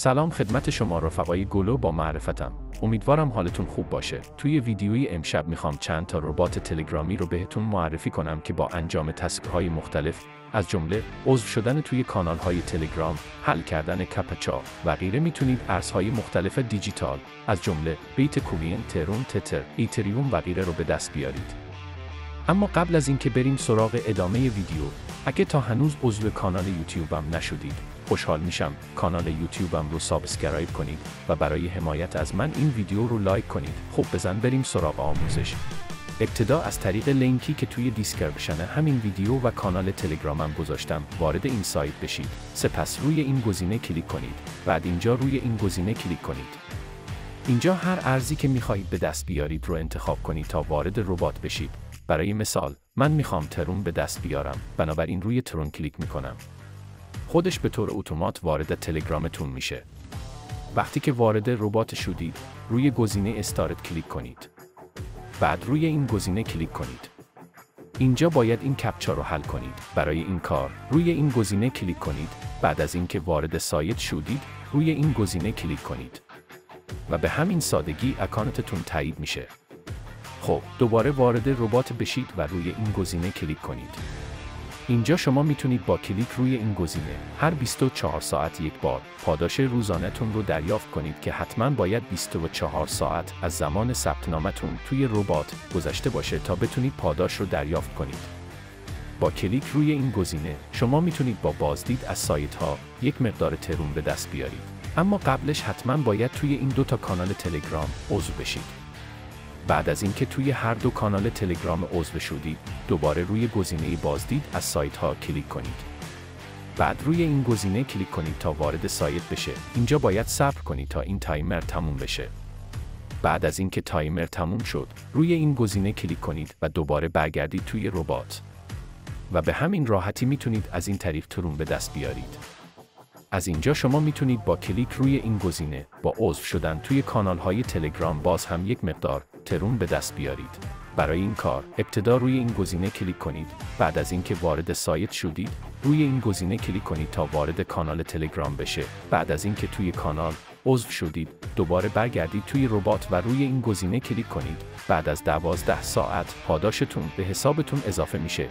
سلام خدمت شما رفقای گلو با معرفتم. امیدوارم حالتون خوب باشه. توی ویدیوی امشب میخوام چند تا ربات تلگرامی رو بهتون معرفی کنم که با انجام تسک‌های مختلف از جمله عضو شدن توی کانال‌های تلگرام، حل کردن کاپچا و غیره میتونید ارزهای مختلف دیجیتال از جمله بیت کوین، ترون، تتر، ایتریوم و غیره رو به دست بیارید. اما قبل از اینکه بریم سراغ ادامه ویدیو، اگه تا هنوز عضو کانال یوتیوبم نشدید، خوشحال میشم کانال یوتیوبم رو سابسکرایب کنید و برای حمایت از من این ویدیو رو لایک کنید. خب بزن بریم سراغ آموزش. ابتدا از طریق لینکی که توی دیسکریپشن همین ویدیو و کانال تلگرامم گذاشتم وارد این سایت بشید. سپس روی این گزینه کلیک کنید. بعد اینجا روی این گزینه کلیک کنید. اینجا هر ارزی که میخواهید به دست بیارید رو انتخاب کنید تا وارد ربات بشید. برای مثال من میخوام ترون به دست بیارم، بنابراین روی ترون کلیک میکنم. خودش به طور اتومات وارد تلگرامتون میشه. وقتی که وارد ربات شدید، روی گزینه استارت کلیک کنید. بعد روی این گزینه کلیک کنید. اینجا باید این کپچا رو حل کنید. برای این کار، روی این گزینه کلیک کنید. بعد از اینکه وارد سایت شدید، روی این گزینه کلیک کنید. و به همین سادگی اکانتتون تایید میشه. خب، دوباره وارد ربات بشید و روی این گزینه کلیک کنید. اینجا شما میتونید با کلیک روی این گزینه هر 24 ساعت یک بار پاداش روزانه‌تون رو دریافت کنید که حتما باید 24 ساعت از زمان ثبت نامتون توی ربات گذشته باشه تا بتونید پاداش رو دریافت کنید. با کلیک روی این گزینه شما میتونید با بازدید از سایت ها یک مقدار ترون به دست بیارید. اما قبلش حتما باید توی این دو تا کانال تلگرام عضو بشید. بعد از اینکه توی هر دو کانال تلگرام عضو شدید، دوباره روی گزینه بازدید از سایت ها کلیک کنید. بعد روی این گزینه کلیک کنید تا وارد سایت بشه. اینجا باید صبر کنید تا این تایمر تموم بشه. بعد از اینکه تایمر تموم شد، روی این گزینه کلیک کنید و دوباره برگردید توی ربات. و به همین راحتی میتونید از این طریق ترون به دست بیارید. از اینجا شما میتونید با کلیک روی این گزینه با عضو شدن توی کانال‌های تلگرام باز هم یک مقدار ترون به دست بیارید. برای این کار ابتدا روی این گزینه کلیک کنید. بعد از اینکه وارد سایت شدید، روی این گزینه کلیک کنید تا وارد کانال تلگرام بشه. بعد از اینکه توی کانال عضو شدید، دوباره برگردید توی ربات و روی این گزینه کلیک کنید. بعد از 12 ساعت پاداشتون به حسابتون اضافه میشه.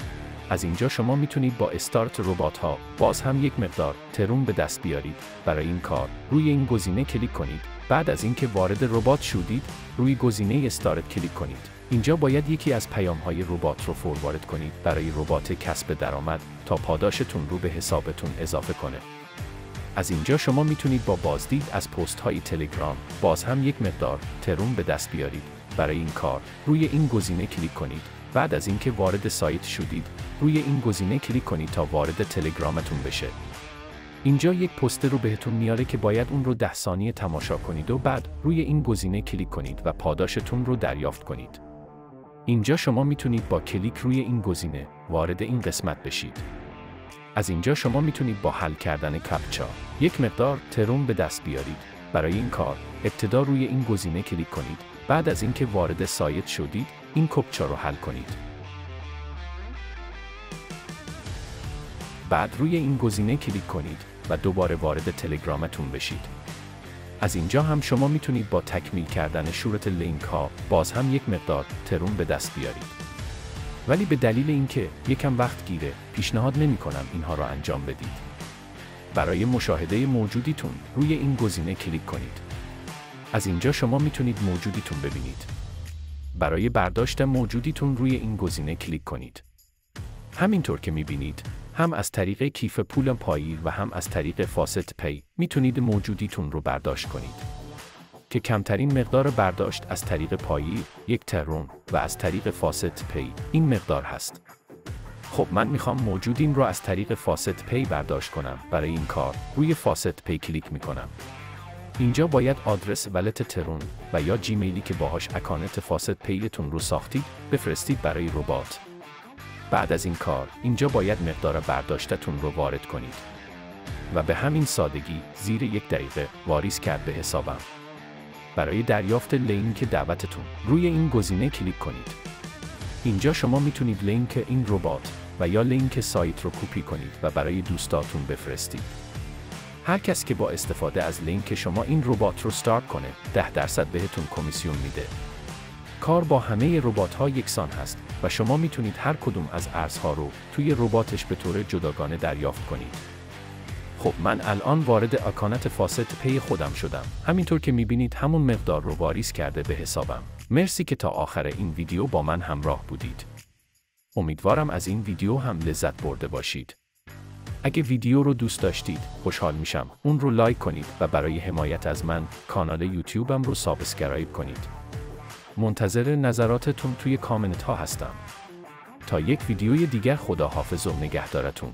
از اینجا شما میتونید با استارت ربات ها باز هم یک مقدار ترون به دست بیارید. برای این کار روی این گزینه کلیک کنید. بعد از اینکه وارد ربات شدید، روی گزینه استارت کلیک کنید. اینجا باید یکی از پیام های ربات رو فوروارد کنید برای ربات کسب درآمد تا پاداشتون رو به حسابتون اضافه کنه. از اینجا شما میتونید با بازدید از پست های تلگرام باز هم یک مقدار ترون به دست بیارید. برای این کار روی این گزینه کلیک کنید. بعد از اینکه وارد سایت شدید، روی این گزینه کلیک کنید تا وارد تلگرامتون بشه. اینجا یک پست رو بهتون میاره که باید اون رو 10 ثانیه تماشا کنید و بعد روی این گزینه کلیک کنید و پاداشتون رو دریافت کنید. اینجا شما میتونید با کلیک روی این گزینه وارد این قسمت بشید. از اینجا شما میتونید با حل کردن کاپچا یک مقدار ترون به دست بیارید. برای این کار ابتدا روی این گزینه کلیک کنید. بعد از اینکه وارد سایت شدید، این کاپچا رو حل کنید. بعد روی این گزینه کلیک کنید و دوباره وارد تلگرامتون بشید. از اینجا هم شما میتونید با تکمیل کردن شروط لینک ها باز هم یک مقدار ترون به دست بیارید. ولی به دلیل اینکه یکم وقت گیره، پیشنهاد نمی‌کنم اینها رو انجام بدید. برای مشاهده موجودیتون روی این گزینه کلیک کنید. از اینجا شما میتونید موجودیتون ببینید. برای برداشت موجودیتون روی این گزینه کلیک کنید. همینطور که میبینید، هم از طریق کیف پول پاییر و هم از طریق فاست پی میتونید موجودیتون رو برداشت کنید. که کمترین مقدار برداشت از طریق پاییر یک ترون و از طریق فاست پی این مقدار هست. خب من میخوام موجودیم رو از طریق فاست پی برداشت کنم. برای این کار روی فاست پی کلیک میکنم. اینجا باید آدرس ولت ترون و یا جیمیلی که باهاش اکانت فاست پیتون رو ساختید بفرستید برای ربات. بعد از این کار اینجا باید مقدار برداشتتون رو وارد کنید. و به همین سادگی زیر 1 دقیقه واریز کرد به حسابم. برای دریافت لینک دعوتتون روی این گزینه کلیک کنید. اینجا شما میتونید لینک این ربات و یا لینک سایت رو کپی کنید و برای دوستاتون بفرستید. هر کس که با استفاده از لینک شما این ربات رو استارت کنه 10% بهتون کمیسیون میده. کار با همه ربات‌ها یکسان هست و شما میتونید هر کدوم از ارزها رو توی رباتش به طور جداگانه دریافت کنید. خب من الان وارد اکانت فاست پی خودم شدم. همینطور که میبینید همون مقدار رو واریز کرده به حسابم. مرسی که تا آخر این ویدیو با من همراه بودید. امیدوارم از این ویدیو هم لذت برده باشید. اگه ویدیو رو دوست داشتید، خوشحال میشم اون رو لایک کنید و برای حمایت از من، کانال یوتیوبم رو سابسکرایب کنید. منتظر نظراتتون توی کامنت ها هستم. تا یک ویدیوی دیگر خداحافظ و نگهدارتون.